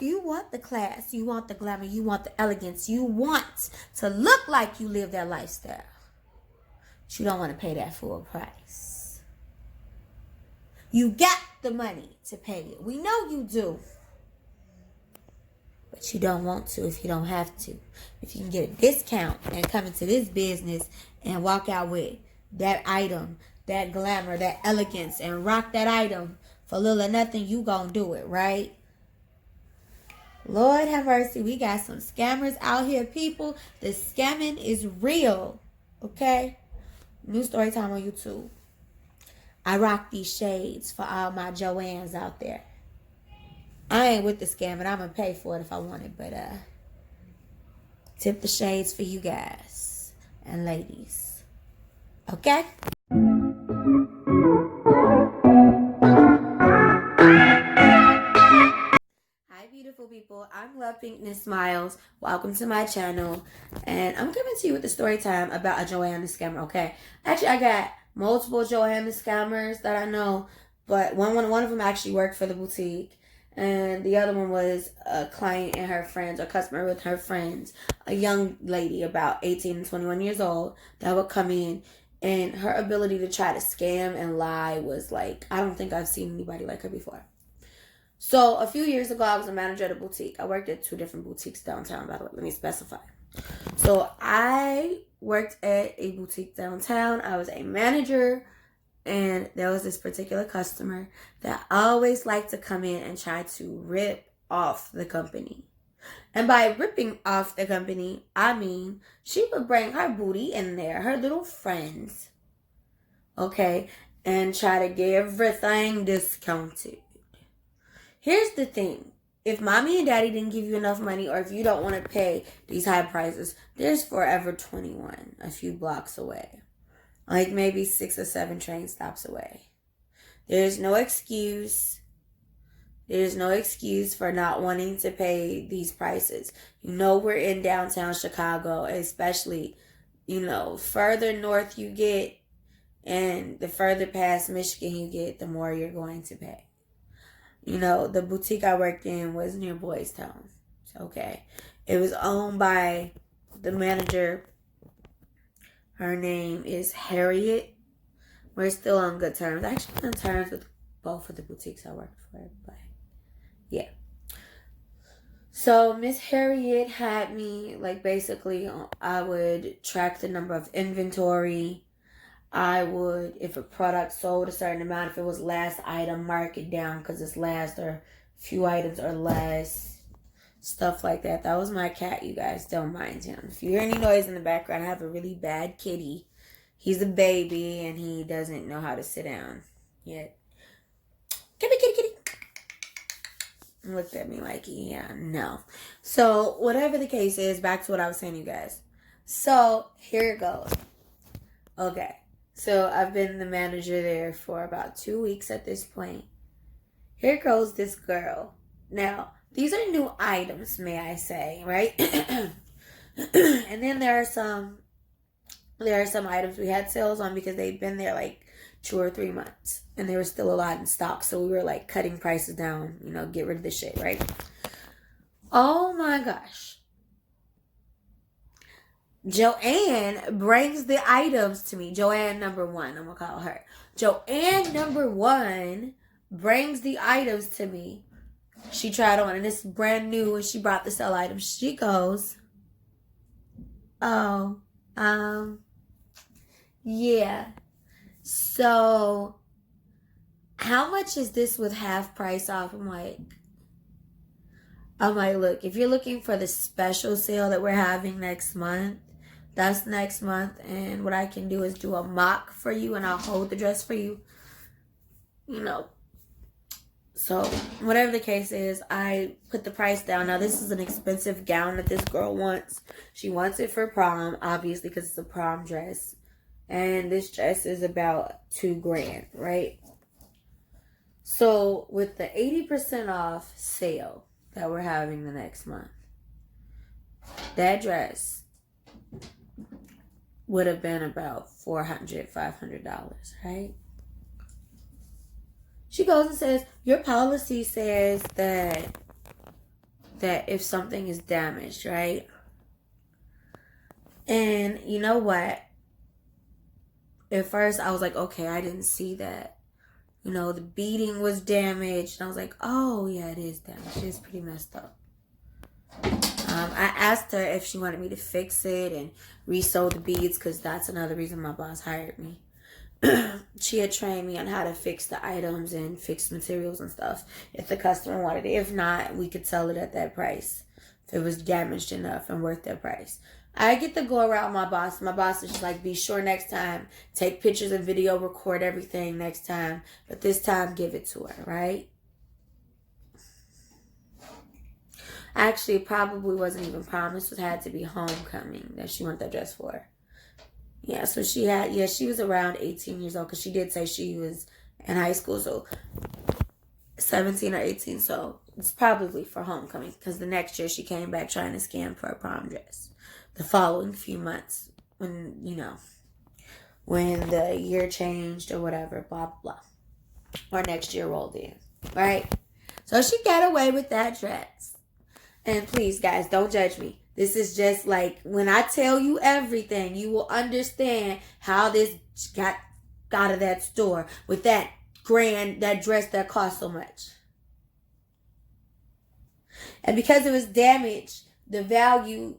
You want the class, you want the glamour, you want the elegance, you want to look like you live that lifestyle. But you don't want to pay that full price. You got the money to pay it. We know you do. But you don't want to if you don't have to. If you can get a discount and come into this business and walk out with that item, that glamour, that elegance, and rock that item for little or nothing, you gonna do it, right? Lord have mercy. We got some scammers out here, people. The scamming is real. Okay? New story time on YouTube. I rock these shades for all my Joannes out there. I ain't with the scam, but I'm going to pay for it if I want it. But tip the shades for you guys and ladies. Okay? Beautiful people, I'm Love Pinkness Smiles. Welcome to my channel, and I'm coming to you with a story time about a Joanne the scammer. Okay, actually, I got multiple Joanne the scammers that I know, but one of them actually worked for the boutique, and the other one was a client and her friends, or customer with her friends, a young lady about 18 and 21 years old that would come in, and her ability to try to scam and lie was like, I don't think I've seen anybody like her before. So, a few years ago, I was a manager at a boutique. I worked at 2 different boutiques downtown, by the way. Let me specify. So, I worked at a boutique downtown. I was a manager, and there was this particular customer that always liked to come in and try to rip off the company. And by ripping off the company, I mean she would bring her booty in there, her little friends, okay, and try to get everything discounted. Here's the thing. If mommy and daddy didn't give you enough money, or if you don't want to pay these high prices, there's Forever 21 a few blocks away. Like maybe 6 or 7 train stops away. There's no excuse. There's no excuse for not wanting to pay these prices. You know we're in downtown Chicago, especially, further north you get and the further past Michigan you get, the more you're going to pay. The boutique I worked in was near Boys Town. Okay. It was owned by the manager. Her name is Harriet. We're still on good terms. Actually, on terms with both of the boutiques I worked for. But, yeah. So, Miss Harriet had me, basically, I would track the number of inventory. I would, if a product sold a certain amount, if it was last item, mark it down because it's last, or few items or less, stuff like that. That was my cat, you guys. Don't mind him. If you hear any noise in the background, I have a really bad kitty. He's a baby and he doesn't know how to sit down yet. Come here, kitty, kitty. Looked at me like, yeah, no. So, whatever the case is, back to what I was saying, you guys. So, here it goes. Okay. So, I've been the manager there for about 2 weeks at this point. Here goes this girl. Now, these are new items, may I say, right? And then there are some items we had sales on because they've been there 2 or 3 months. And they were still a lot in stock. So, we were cutting prices down, get rid of the shit, right? Oh my gosh. Joanne brings the items to me. Joanne number 1, I'm going to call her. Joanne number 1 brings the items to me. She tried on, and it's brand new, and she brought the sell items. She goes, yeah. So, how much is this with half price off? I'm like, look, if you're looking for the special sale that we're having next month, that's next month, and what I can do is do a mock for you, and I'll hold the dress for you, So, whatever the case is, I put the price down. Now, this is an expensive gown that this girl wants. She wants it for prom, obviously, because it's a prom dress, and this dress is about $2,000, right? So, with the 80% off sale that we're having the next month, that dress would have been about $400, $500, right? She goes and says, your policy says that that if something is damaged, right? And you know what? At first, I was like, okay, I didn't see that. You know, the beading was damaged. And I was like, oh, yeah, it is damaged. It's pretty messed up. I asked her if she wanted me to fix it and resew the beads, because that's another reason my boss hired me. She had trained me on how to fix the items and fix materials and stuff if the customer wanted it. If not, we could sell it at that price if it was damaged enough and worth that price. I get to go around my boss. My boss is just like, be sure next time, take pictures and video, record everything next time, but this time give it to her, right? Actually, it probably wasn't even promised. It had to be homecoming that she wanted that dress for. Yeah, so she was around 18 years old, because she did say she was in high school, so 17 or 18, so it's probably for homecoming, because the next year she came back trying to scam for a prom dress. The following few months, when the year changed or whatever, blah, blah, blah. Or next year rolled in, right? So she got away with that dress. And please, guys, don't judge me. This is just like, when I tell you everything, you will understand how this got out of that store with that dress that cost so much. And because it was damaged, the value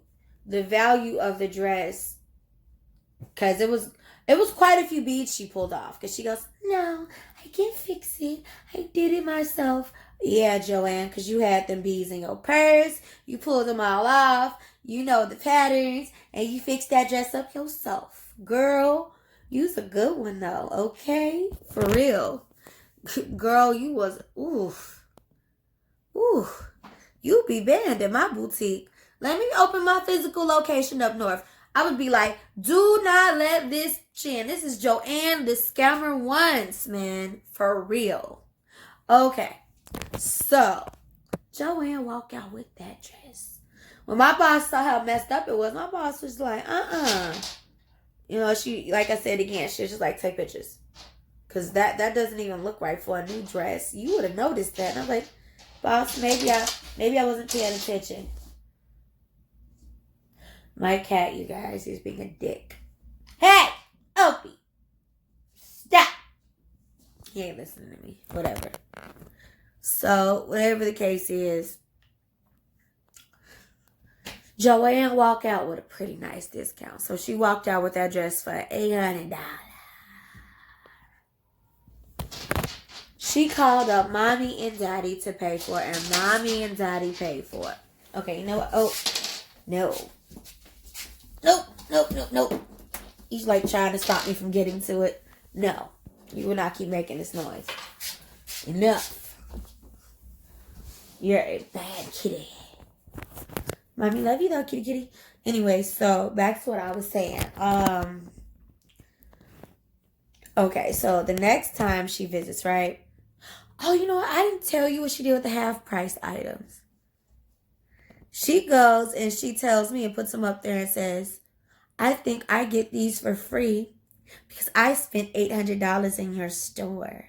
of the dress, because it was quite a few beads she pulled off. Because she goes, no, I can fix it. I did it myself. Yeah, Joanne, because you had them beads in your purse. You pulled them all off. You know the patterns. And you fixed that dress up yourself. Girl, you's a good one, though. Okay? For real. Girl, you was, oof. You be banned at my boutique. Let me open my physical location up north. I would be like, do not let this chin. This is Joanne, the scammer once, man. For real. Okay. So, Joanne walked out with that dress. When my boss saw how messed up it was, my boss was like, You know, she, like I said again, she was just like, take pictures. Because that doesn't even look right for a new dress. You would have noticed that. And I was like, boss, maybe I wasn't paying attention. My cat, you guys, is being a dick. Hey, Opie, stop. He ain't listening to me. Whatever. So, whatever the case is, Joanne walked out with a pretty nice discount. So, she walked out with that dress for $800. She called up Mommy and Daddy to pay for it, and Mommy and Daddy paid for it. Okay, you know what? Oh, no. Nope. He's like trying to stop me from getting to it. No, you will not keep making this noise. Enough. You're a bad kitty. Mommy love you though, kitty. Anyway, so back to what I was saying. Okay, so the next time she visits, right? Oh, you know what? I didn't tell you what she did with the half-price items. She goes and she tells me and puts them up there and says, I think I get these for free because I spent $800 in your store.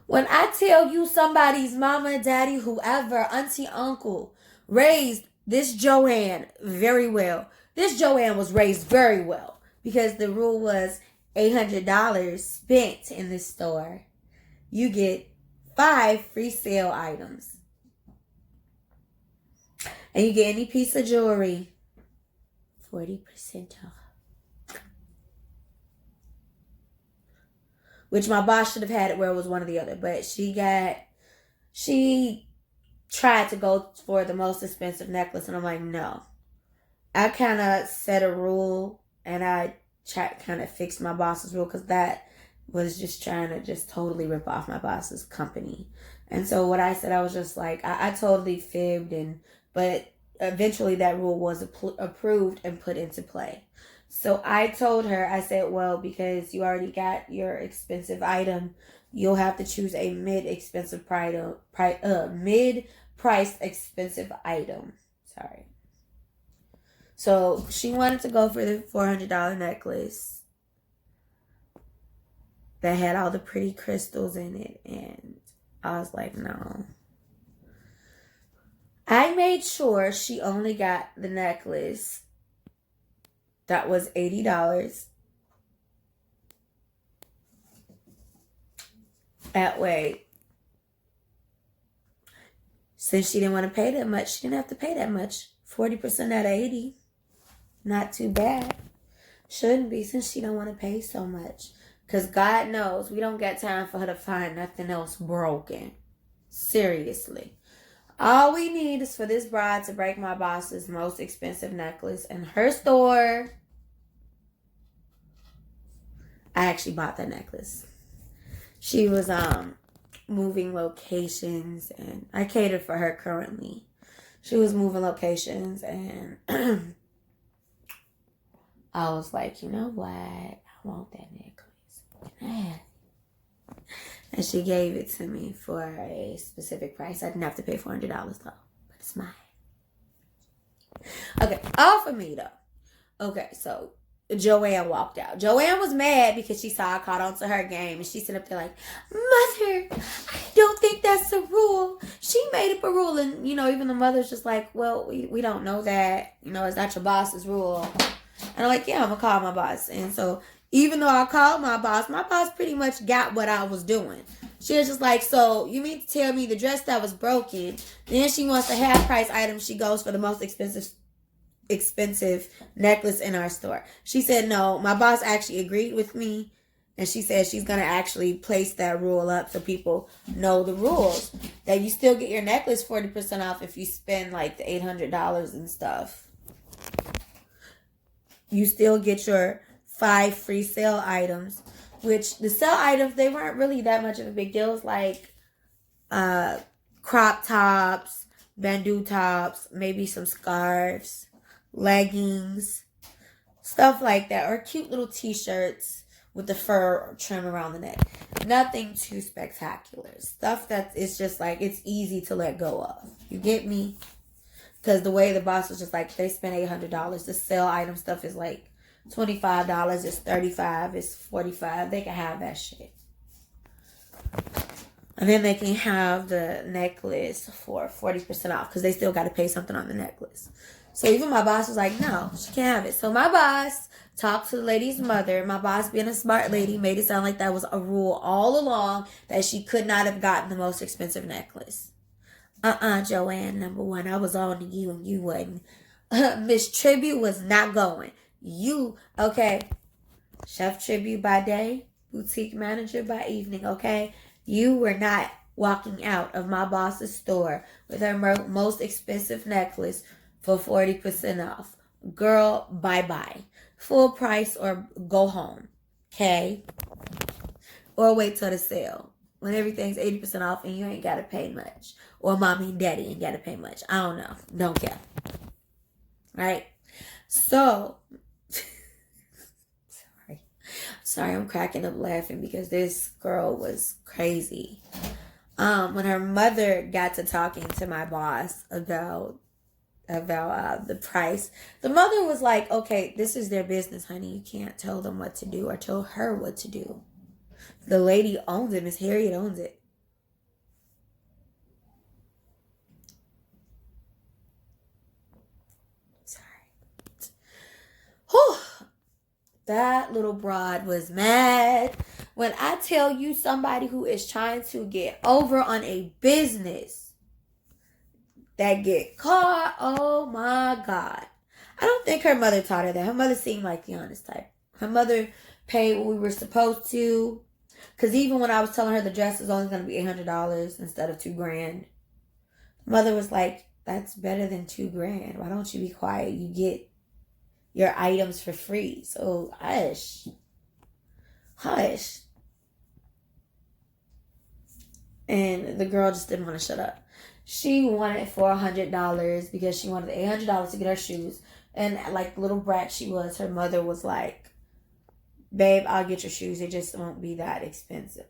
When I tell you somebody's mama, daddy, whoever, auntie, uncle, raised this Joanne very well. This Joanne was raised very well because the rule was $800 spent in the store. You get 5 free sale items. And you get any piece of jewelry, 40% off. Which my boss should have had it where it was one or the other. But she tried to go for the most expensive necklace. And I'm like, no. I kind of set a rule. And I kind of fixed my boss's rule. Because that was just trying to just totally rip off my boss's company. And so what I said, I was just like, I totally fibbed. But eventually that rule was approved and put into play. So I told her, I said, well, because you already got your expensive item, you'll have to choose a mid-priced expensive item. Sorry. So she wanted to go for the $400 necklace that had all the pretty crystals in it. And I was like, no. I made sure she only got the necklace that was $80. That way, since she didn't want to pay that much, she didn't have to pay that much. 40% out of 80. Not too bad. Shouldn't be, since she don't want to pay so much. Because God knows we don't got time for her to find nothing else broken. Seriously. All we need is for this bride to break my boss's most expensive necklace in her store. I actually bought that necklace. She was moving locations, and I cater for her currently. She was moving locations, and I was like, you know what? I want that necklace. Can I have it? And she gave it to me for a specific price. I didn't have to pay $400 though, but it's mine. Okay, all for me though. Okay, so Joanne walked out. Joanne was mad because she saw I caught on to her game, and she sat up there like, Mother, I don't think that's a rule. She made up a rule, and even the mother's just like, well, we don't know that. It's not your boss's rule. And I'm like, yeah, I'm gonna call my boss. And so even though I called my boss pretty much got what I was doing. She was just like, so you mean to tell me the dress that was broken, then she wants a half price item, she goes for the most expensive necklace in our store. She said no. My boss actually agreed with me, and she said she's gonna actually place that rule up so people know the rules, that you still get your necklace 40% off if you spend like the $800 and stuff. You still get your 5 free sale items, which the sale items, they weren't really that much of a big deal. It was like crop tops, bandeau tops, maybe some scarves, leggings, stuff like that, or cute little t-shirts with the fur trim around the neck. Nothing too spectacular. Stuff that is just like, it's easy to let go of. You get me? Because the way the boss was just like, they spent $800. The sale item stuff is like $25. It's $35. It's $45. They can have that shit. And then they can have the necklace for 40% off because they still got to pay something on the necklace. So even my boss was like, no, she can't have it. So my boss talked to the lady's mother. My boss, being a smart lady, made it sound like that was a rule all along, that she could not have gotten the most expensive necklace. Joanne, number one, I was on to you and you wasn't. Miss Tribute was not going. You, okay, Chef Tribute by day, boutique manager by evening, okay? You were not walking out of my boss's store with her most expensive necklace for 40% off. Girl, bye-bye. Full price or go home, okay? Or wait till the sale when everything's 80% off and you ain't got to pay much. Or mommy and daddy ain't got to pay much. I don't know. Don't care. Right? So, sorry, I'm cracking up laughing because this girl was crazy. When her mother got to talking to my boss about the price, the mother was like, okay, this is their business, honey. You can't tell them what to do or tell her what to do. The lady owns it. Miss Harriet owns it. Sorry. Whew. That little broad was mad. When I tell you, somebody who is trying to get over on a business that get caught, oh my God. I don't think her mother taught her that. Her mother seemed like the honest type. Her mother paid what we were supposed to. Because even when I was telling her the dress is only going to be $800 instead of $2,000, mother was like, that's better than $2,000. Why don't you be quiet? You get your items for free. So hush. Hush. And the girl just didn't want to shut up. She wanted $400 because she wanted $800 to get her shoes. And like little brat she was, her mother was like, babe, I'll get your shoes. They just won't be that expensive.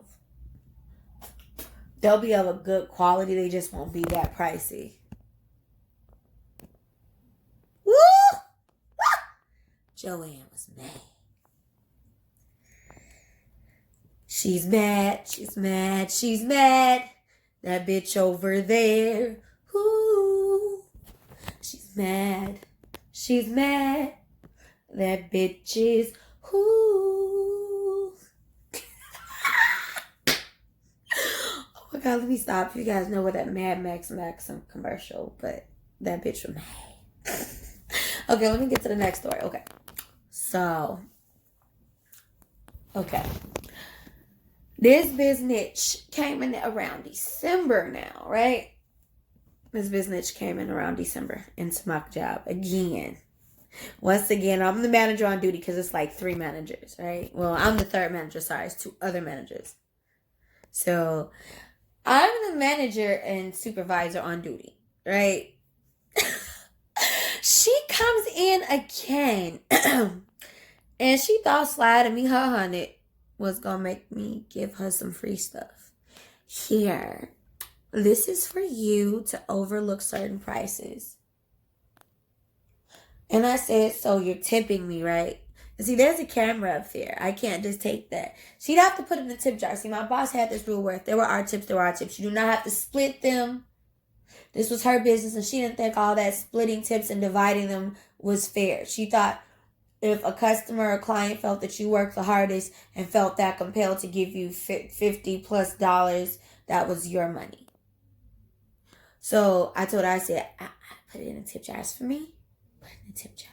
They'll be of a good quality. They just won't be that pricey. Woo! Joanne was mad. She's mad, she's mad, she's mad. That bitch over there. Ooh. She's mad, she's mad. That bitch is ooh. Oh my god, let me stop. You guys know what that Mad Max Maxim commercial, but that bitch was mad. Okay, let me get to the next story. Okay. So, okay. This business came in around December now, right? This business came in around December into my job again. Once again, I'm the manager on duty because it's like 3 managers, right? Well, I'm the 3rd manager. Sorry, it's 2 other managers. So, I'm the manager and supervisor on duty, right? She comes in again. And she thought sliding me her 100 was going to make me give her some free stuff. Here, this is for you to overlook certain prices. And I said, so you're tipping me, right? And see, there's a camera up there. I can't just take that. She'd have to put it in the tip jar. See, my boss had this rule where if there were our tips, there were our tips. You do not have to split them. This was her business, and she didn't think all that splitting tips and dividing them was fair. She thought if a customer or client felt that you worked the hardest and felt that compelled to give you $50+, that was your money. So I told her, I said, I put it in the tip jars for me. Put it in the tip jar.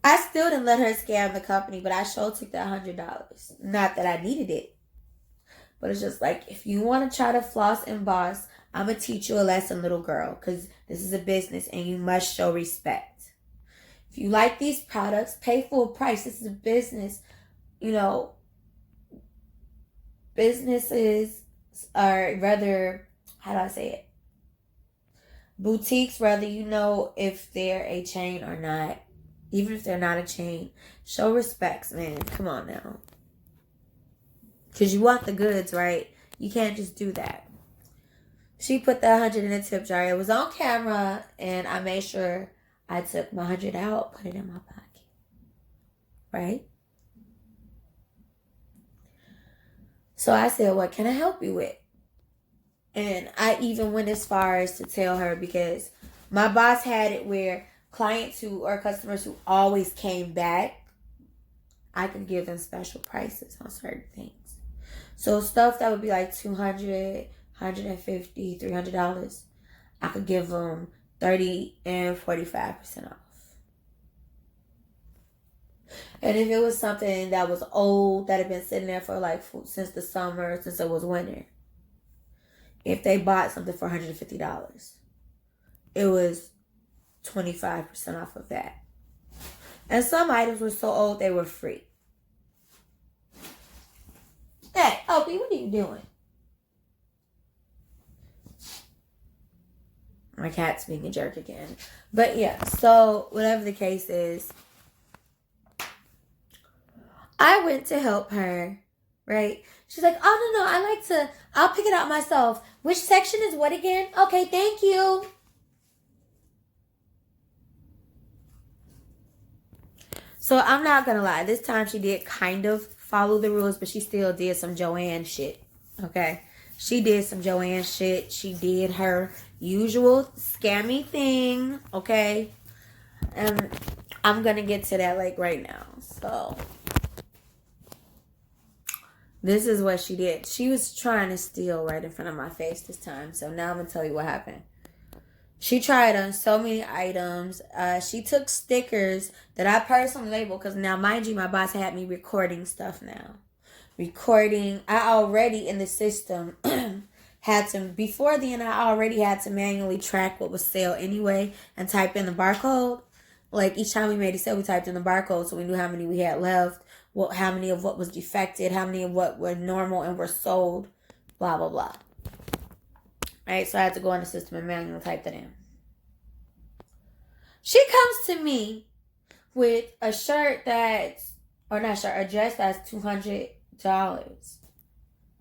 I still didn't let her scam the company, but I sure took that $100. Not that I needed it. But it's just like, if you want to try to floss and boss, I'm going to teach you a lesson, little girl. Because this is a business and you must show respect. If you like these products, pay full price. This is a business. You know, businesses are rather, how do I say it? Boutiques, whether you know if they're a chain or not. Even if they're not a chain. Show respects, man. Come on now. Because you want the goods, right? You can't just do that. She put that 100 in a tip jar. It was on camera. And I made sure I took my 100 out. Put it in my pocket. Right? So I said, what can I help you with? And I even went as far as to tell her, because my boss had it where clients who or customers who always came back, I could give them special prices on certain things. So stuff that would be like $200, $150, $300, I could give them 30 and 45% off. And if it was something that was old, that had been sitting there for like since the summer, since it was winter, if they bought something for $150, it was 25% off of that. And some items were so old they were free. Hey, Opie, what are you doing? My cat's being a jerk again. But yeah, so whatever the case is, I went to help her, right? She's like, oh, no, I'll pick it out myself. Which section is what again? Okay, thank you. So I'm not going to lie. This time she did kind of follow the rules, but she still did some Joanne shit, okay? She did some Joanne shit. She did her usual scammy thing, okay? And I'm going to get to that like right now. So this is what she did. She was trying to steal right in front of my face this time. So now I'm going to tell you what happened. She tried on so many items. She took stickers that I personally labeled, because now, mind you, my boss had me recording stuff now. I already in the system had to, before then, I already had to manually track what was sale anyway and type in the barcode. Like each time we made a sale, we typed in the barcode so we knew how many we had left, how many of what was defected, how many of what were normal and were sold, blah, blah, blah. Right, so I had to go in the system and manually type that in. She comes to me with a dress that's $200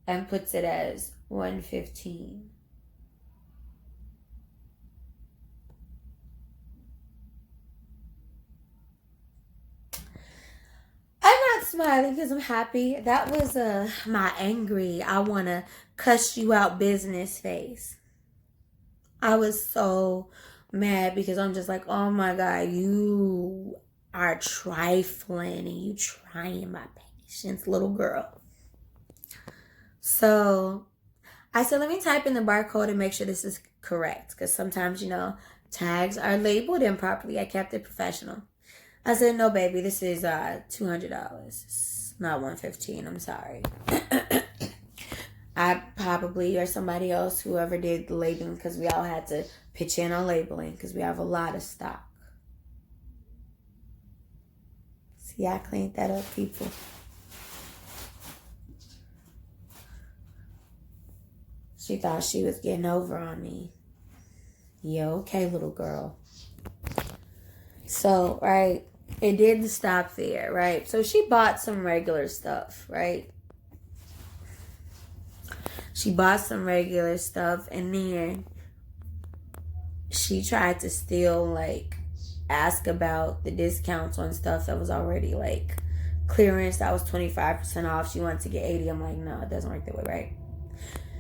and puts it as $115. I'm not smiling because I'm happy. That was my angry, I want to cuss you out business face. I was so mad because I'm just like, oh my God, you are trifling and you trying my patience, little girl. So I said, let me type in the barcode and make sure this is correct. Because sometimes, tags are labeled improperly. I kept it professional. I said, no, baby, this is $200. It's not $115. I'm sorry. I probably, or somebody else, whoever did the labeling, because we all had to pitch in on labeling because we have a lot of stock. See, I cleaned that up, people. She thought she was getting over on me. Yeah, okay, little girl. So, right, it didn't stop there, right? So she bought some regular stuff, right? She bought some regular stuff, and then she tried to still, ask about the discounts on stuff that was already, clearance. That was 25% off. She wanted to get 80. I'm like, no, it doesn't work that way, right?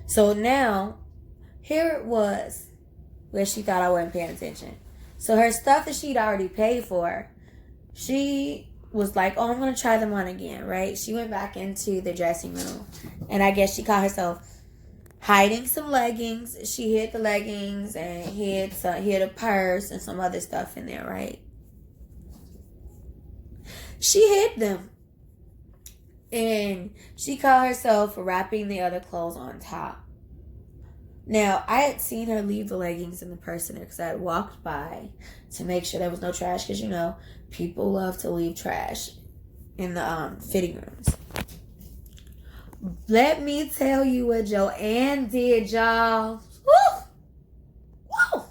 So now, here it was where she thought I wasn't paying attention. So her stuff that she'd already paid for, she was like, oh, I'm going to try them on again, right? She went back into the dressing room, and I guess she caught herself hiding some leggings. She hid the leggings and hid a purse and some other stuff in there, right? She hid them. And she caught herself wrapping the other clothes on top. Now, I had seen her leave the leggings in the purse in there because I had walked by to make sure there was no trash. Because, people love to leave trash in the fitting rooms. Let me tell you what Joanne did, y'all. Woo! Woo!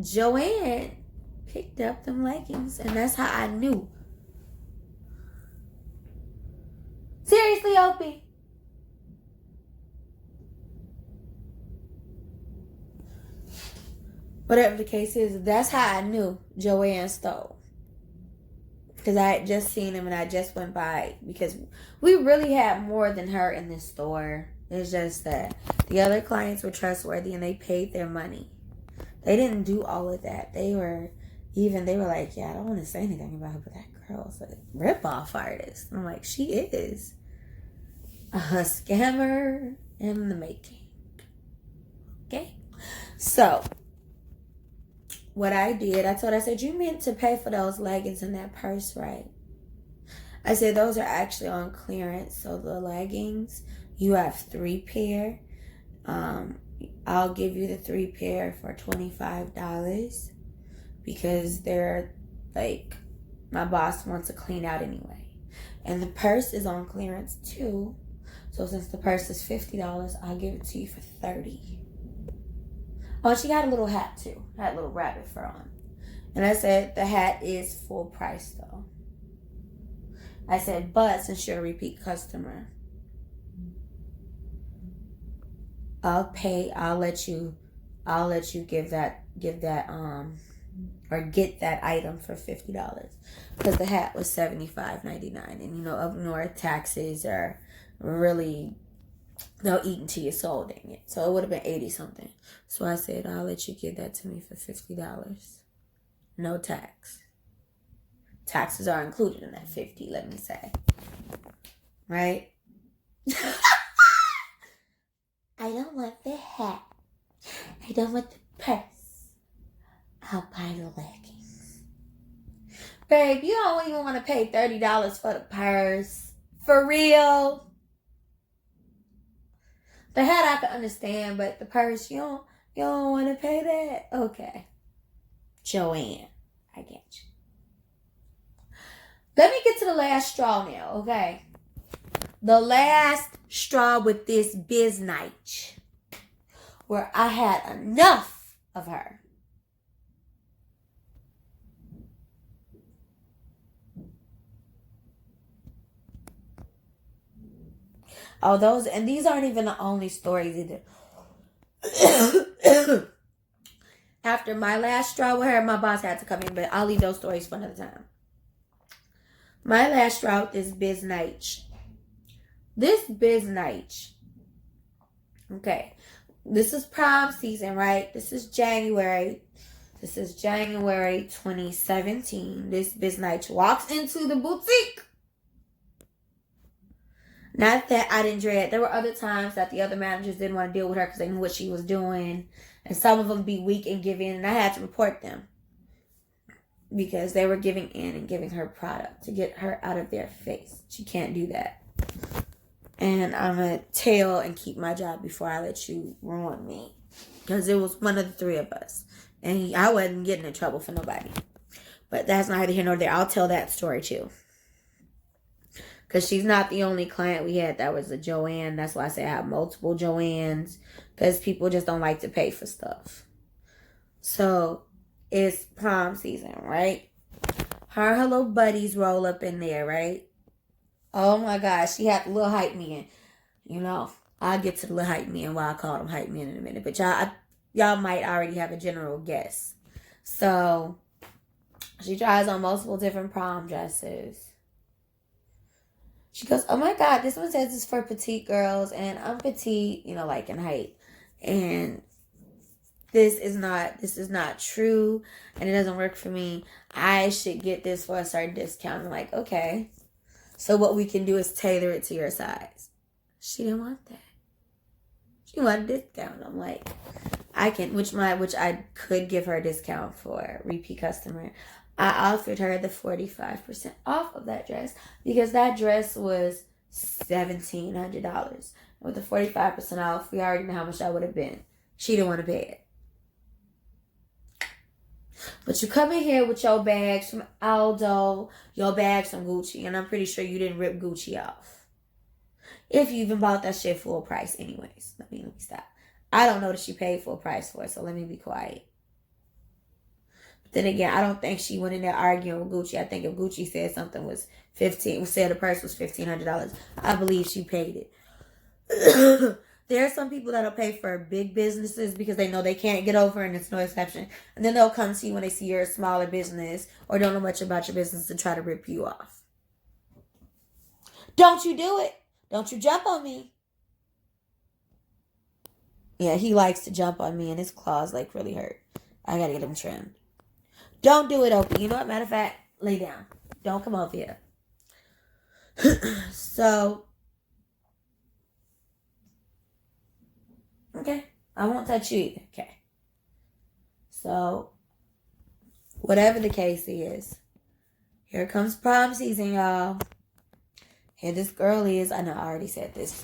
Joanne picked up them leggings, and that's how I knew. Seriously, Opie. Whatever the case is, that's how I knew Joanne stole. Because I had just seen him and I just went by. Because we really had more than her in this store. It's just that the other clients were trustworthy and they paid their money. They didn't do all of that. They were like, yeah, I don't want to say anything about her, but that girl's a rip-off artist. I'm like, she is a scammer in the making. Okay? So, what I did, I said, you meant to pay for those leggings in that purse, right? I said, those are actually on clearance. So the leggings, you have 3 pair. I'll give you the 3 pair for $25 because they're my boss wants to clean out anyway. And the purse is on clearance too. So since the purse is $50, I'll give it to you for $30. Oh, she got a little hat too. Had a little rabbit fur on. And I said, the hat is full price though. I said, but since you're a repeat customer, I'll let you give that or get that item for $50. Because the hat was $75.99. And up north taxes are really, they'll eat into your soul, dang it. So it would have been 80 something. So I said, I'll let you give that to me for $50. No tax. Taxes are included in that 50, let me say. Right? I don't want the hat. I don't want the purse. I'll buy the leggings. Babe, you don't even want to pay $30 for the purse. For real? The hat I can understand, but the purse, you don't want to pay that? Okay. Joanne, I get you. Let me get to the last straw now, okay? The last straw with this biz night, where I had enough of her. Oh, these aren't even the only stories either. After my last straw with her, my boss had to come in, but I'll leave those stories for another time. My last route is Biz Night. This Biz Night. Okay. This is prom season, right? This is January 2017. This Biz Night walks into the boutique. Not that I didn't dread. There were other times that the other managers didn't want to deal with her because they knew what she was doing. And some of them be weak and giving, and I had to report them. Because they were giving in and giving her product to get her out of their face. She can't do that. And I'm going to tell and keep my job before I let you ruin me. Because it was one of the three of us. And I wasn't getting in trouble for nobody. But that's neither here nor there. I'll tell that story too. Because she's not the only client we had that was a Joanne. That's why I say I have multiple Joannes. Because people just don't like to pay for stuff. So, it's prom season, right? Her and her little buddies roll up in there, right? Oh my gosh, she had the little hype man. You know, I'll get to the little hype man, why I call them hype men in a minute. But y'all might already have a general guess. So, she tries on multiple different prom dresses. She goes, oh my God, this one says it's for petite girls. And I'm petite, like in height. And this is not true. And it doesn't work for me. I should get this for a certain discount. I'm like, okay. So what we can do is tailor it to your size. She didn't want that. She wanted a discount. I'm like, I can, which I could give her a discount for repeat customer. I offered her the 45% off of that dress because that dress was $1,700. With the 45% off, we already know how much that would have been. She didn't want to pay it. But you come in here with your bags from Aldo, your bags from Gucci, and I'm pretty sure you didn't rip Gucci off. If you even bought that shit full price anyways. Let me stop. I don't know that she paid full price for it, so let me be quiet. But then again, I don't think she went in there arguing with Gucci. I think if Gucci said something was said the price was $1,500, I believe she paid it. There are some people that'll pay for big businesses because they know they can't get over and it's no exception. And then they'll come to you when they see you're a smaller business or don't know much about your business and try to rip you off. Don't you do it. Don't you jump on me. Yeah, he likes to jump on me and his claws really hurt. I gotta get him trimmed. Don't do it, Opie. You know what? Matter of fact, lay down. Don't come over here. So, okay, I won't touch you either. Okay. So, whatever the case is, here comes prom season, y'all. Here this girl is. I know I already said this.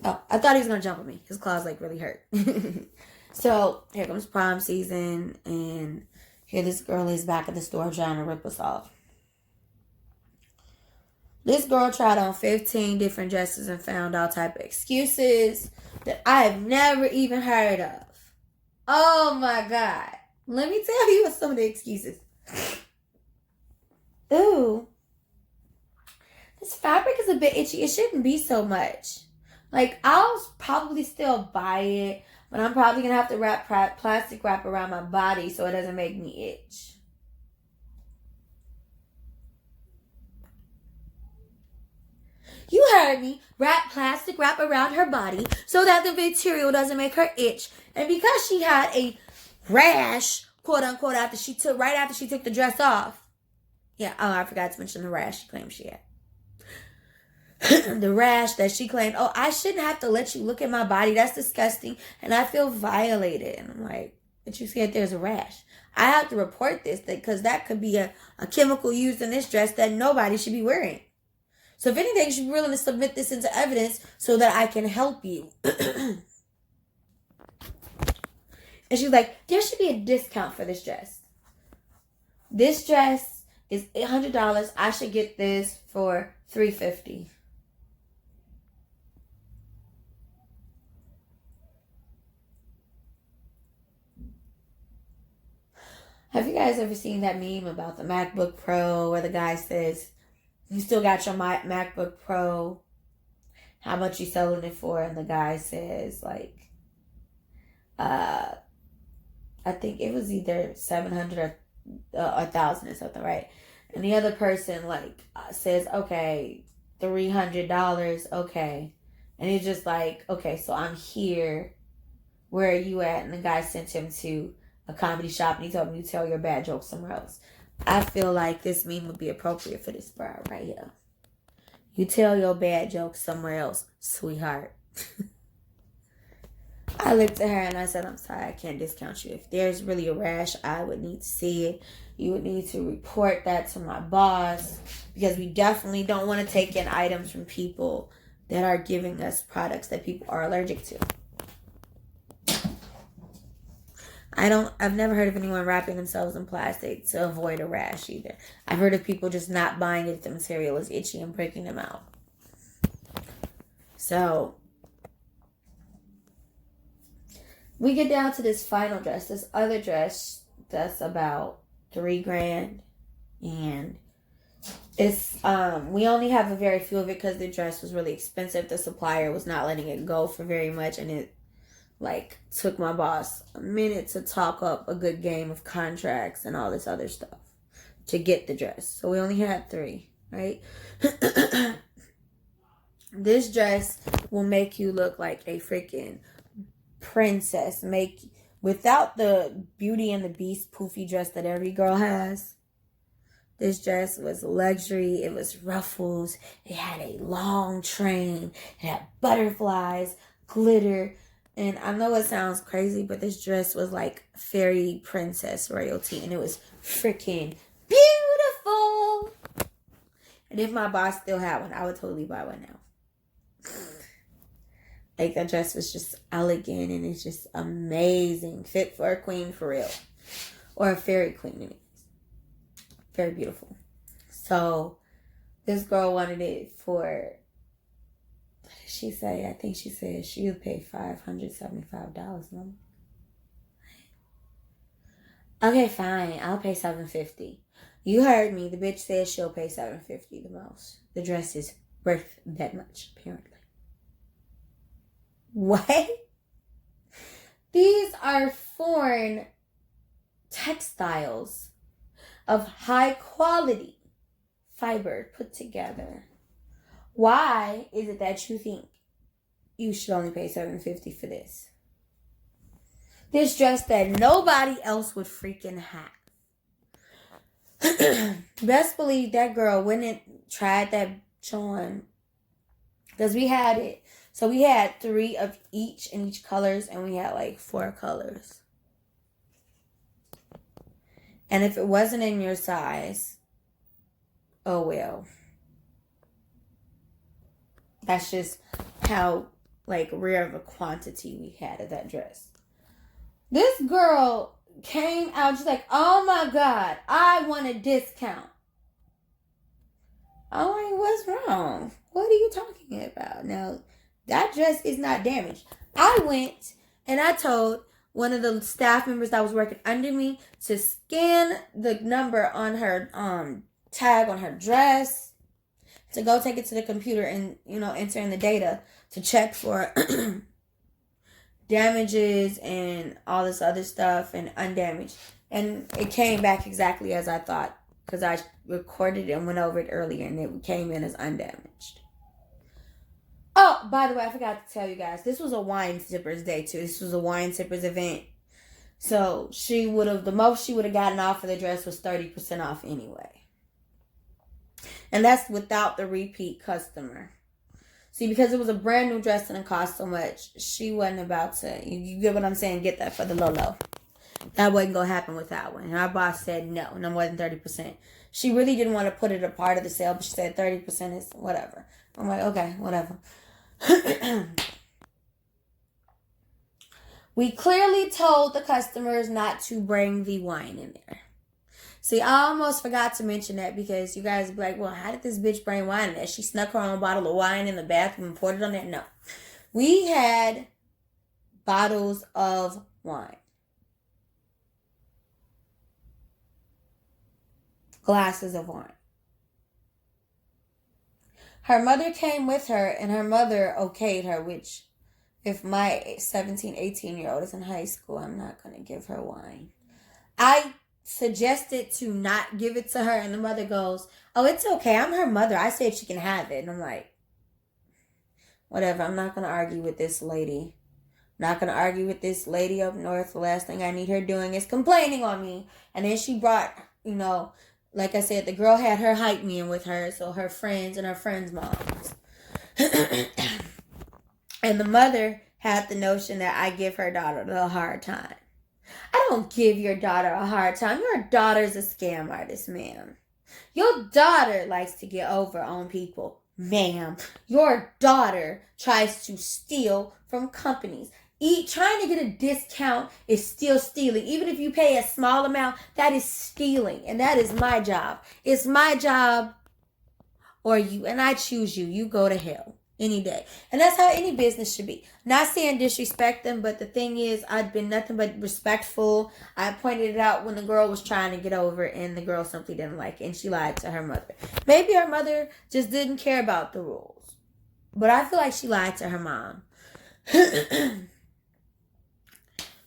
Oh, I thought he was going to jump on me. His claws really hurt. So, here comes prom season, and here this girl is back at the store trying to rip us off. This girl tried on 15 different dresses and found all type of excuses that I have never even heard of. Oh my God. Let me tell you what some of the excuses. Ooh. This fabric is a bit itchy. It shouldn't be so much. I'll probably still buy it, but I'm probably going to have to wrap plastic wrap around my body so it doesn't make me itch. You heard me. Wrap plastic wrap around her body so that the material doesn't make her itch. And because she had a rash, quote unquote, right after she took the dress off. Yeah, I forgot to mention the rash she claimed she had. The rash that she claimed, I shouldn't have to let you look at my body. That's disgusting. And I feel violated. And I'm like, but you said there's a rash. I have to report this because that could be a chemical used in this dress that nobody should be wearing. So if anything, you should be willing to submit this into evidence so that I can help you. And she's like, there should be a discount for this dress. This dress is $800. I should get this for $350. Have you guys ever seen that meme about the MacBook Pro where the guy says, you still got your MacBook Pro, how much you selling it for? And the guy says I think it was either 700 or 1,000 or something, right? And the other person like says, okay, $300, okay. And he's just like, okay, so I'm here. Where are you at? And the guy sent him to a comedy shop and he told me to tell your bad jokes somewhere else. I feel like this meme would be appropriate for this bar right here. You tell your bad jokes somewhere else, sweetheart. I looked at her and I said, I'm sorry, I can't discount you. If there's really a rash, I would need to see it. You would need to report that to my boss, because we definitely don't want to take in items from people that are giving us products that people are allergic to. I've never heard of anyone wrapping themselves in plastic to avoid a rash either. I've heard of people just not buying it if the material is itchy and breaking them out. So, we get down to this final dress, this other dress that's about $3,000, and it's we only have a very few of it because the dress was really expensive. The supplier was not letting it go for very much, and it like took my boss a minute to talk up a good game of contracts and all this other stuff to get the dress. So we only had 3, right? This dress will make you look like a freaking princess. Without the Beauty and the Beast poofy dress that every girl has. This dress was luxury. It was ruffles. It had a long train. It had butterflies, glitter. And I know it sounds crazy, but this dress was like fairy princess royalty. And it was freaking beautiful. And if my boss still had one, I would totally buy one now. Like, that dress was just elegant and it's just amazing. Fit for a queen for real. Or a fairy queen. It is. Very beautiful. So, this girl wanted it for, what did she say? I think she said she would pay $575. No? Okay, fine. I'll pay $750. You heard me. The bitch said she'll pay $750 the most. The dress is worth that much, apparently. What? These are foreign textiles of high quality fiber put together. Why is it that you think you should only pay $750 for this? This dress that nobody else would freaking have. Best believe that girl went and tried that on, because we had it. So we had 3 of each in each colors, and we had like 4 colors. And if it wasn't in your size, oh well. That's just how like rare of a quantity we had of that dress. This girl came out, she's like, oh my God, I want a discount. I'm like, what's wrong? What are you talking about? Now, that dress is not damaged. I went and I told one of the staff members that was working under me to scan the number on her tag on her dress, to go take it to the computer and, enter in the data to check for damages and all this other stuff and undamaged. And it came back exactly as I thought, because I recorded it and went over it earlier, and it came in as undamaged. Oh, by the way, I forgot to tell you guys, this was a wine sippers day too. This was a wine sippers event. So the most she would have gotten off of the dress was 30% off anyway. And that's without the repeat customer. See, because it was a brand new dress and it cost so much, she wasn't about to, you get what I'm saying, get that for the low. That wasn't going to happen with that one. And our boss said no more than 30%. She really didn't want to put it a part of the sale, but she said 30% is whatever. I'm like, okay, whatever. We clearly told the customers not to bring the wine in there. See, I almost forgot to mention that, because you guys be like, well, how did this bitch bring wine in there? She snuck her own bottle of wine in the bathroom and poured it on there? No. We had bottles of wine. Glasses of wine. Her mother came with her, and her mother okayed her, which if my 17, 18-year-old is in high school, I'm not going to give her wine. I suggested to not give it to her, and the mother goes, "Oh, it's okay. I'm her mother. I said she can have it." And I'm like, whatever. I'm not going to argue with this lady. Not going to argue with this lady up north. The last thing I need her doing is complaining on me. And then she brought, like I said, the girl had her hype man with her, so her friends and her friends' moms. And the mother had the notion that I give her daughter a hard time. I don't give your daughter a hard time. Your daughter's a scam artist, ma'am. Your daughter likes to get over on people, ma'am. Your daughter tries to steal from companies. Trying to get a discount is still stealing. Even if you pay a small amount, that is stealing. And that is my job. It's my job or you. And I choose you. You go to hell any day. And that's how any business should be. Not saying disrespect them, but the thing is, I'd been nothing but respectful. I pointed it out when the girl was trying to get over, and the girl simply didn't like it, and she lied to her mother. Maybe her mother just didn't care about the rules, but I feel like she lied to her mom.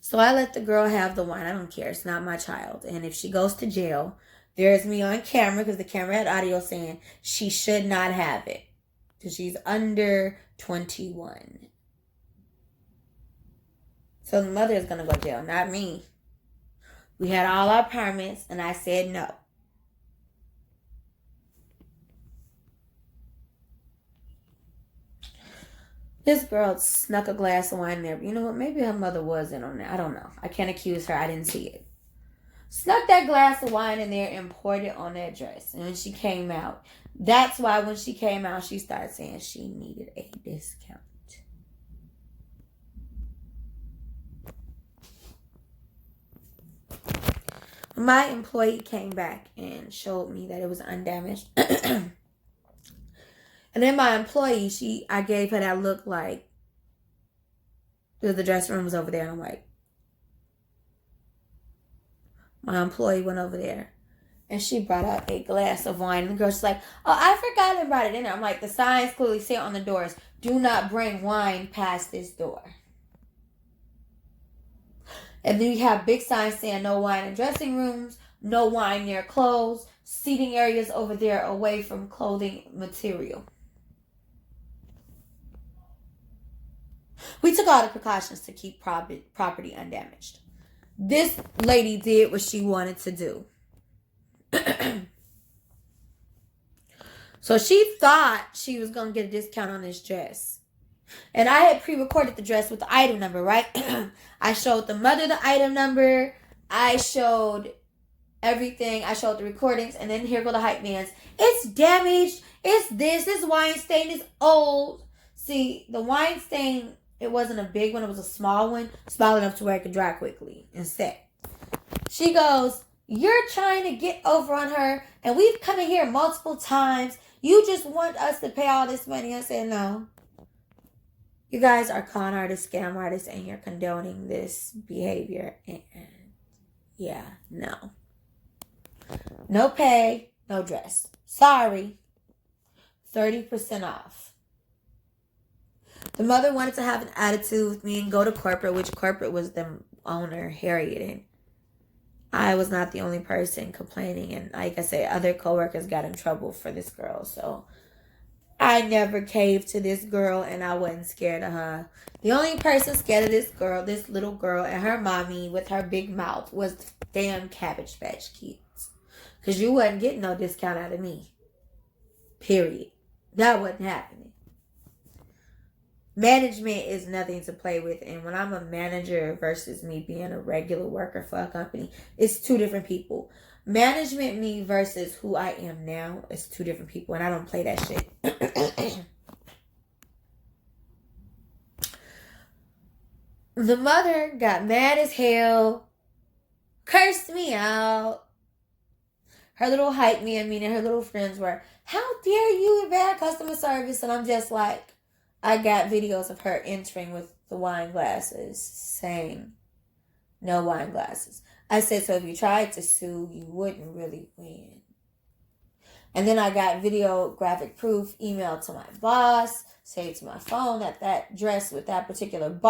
So I let the girl have the wine. I don't care. It's not my child. And if she goes to jail, there's me on camera, because the camera had audio saying she should not have it, because she's under 21. So the mother is going to go to jail, not me. We had all our permits, and I said no. This girl snuck a glass of wine there. You know what? Maybe her mother was in on that. I don't know. I can't accuse her. I didn't see it. Snuck that glass of wine in there and poured it on that dress. And when she came out, that's why when she came out, she started saying she needed a discount. My employee came back and showed me that it was undamaged. And then my employee, I gave her that look like the dressing room was over there. And I'm like, my employee went over there and she brought out a glass of wine. And the girl's like, "Oh, I forgot I brought it in there." I'm like, the signs clearly say on the doors, "Do not bring wine past this door." And then you have big signs saying no wine in dressing rooms, no wine near clothes, seating areas over there away from clothing material. We took all the precautions to keep property undamaged. This lady did what she wanted to do. So she thought she was going to get a discount on this dress. And I had pre-recorded the dress with the item number, right? I showed the mother the item number. I showed everything. I showed the recordings. And then here go the hype mans. It's damaged. It's this wine stain is old. See, the wine stain, it wasn't a big one. It was a small one. Small enough to where it could dry quickly and set. She goes, "You're trying to get over on her. And we've come in here multiple times. You just want us to pay all this money." I said, "No. You guys are con artists, scam artists, and you're condoning this behavior. And yeah, no. No pay, no dress. Sorry. 30% off." The mother wanted to have an attitude with me and go to corporate, which corporate was the owner, Harriet. And I was not the only person complaining. And like I said, other coworkers got in trouble for this girl. So I never caved to this girl, and I wasn't scared of her. The only person scared of this girl, this little girl, and her mommy with her big mouth was the damn Cabbage Patch Kids. Because you wasn't getting no discount out of me. Period. That wasn't happening. Management is nothing to play with. And when I'm a manager versus me being a regular worker for a company, it's two different people. Management me versus who I am now is two different people. And I don't play that shit. The mother got mad as hell. Cursed me out. Her little hype man, meaning her little friends were, "How dare you with bad customer service?" And I'm just like, I got videos of her entering with the wine glasses saying no wine glasses. I said, so if you tried to sue, you wouldn't really win. And then I got video graphic proof emailed to my boss, saved to my phone, that dress with that particular bar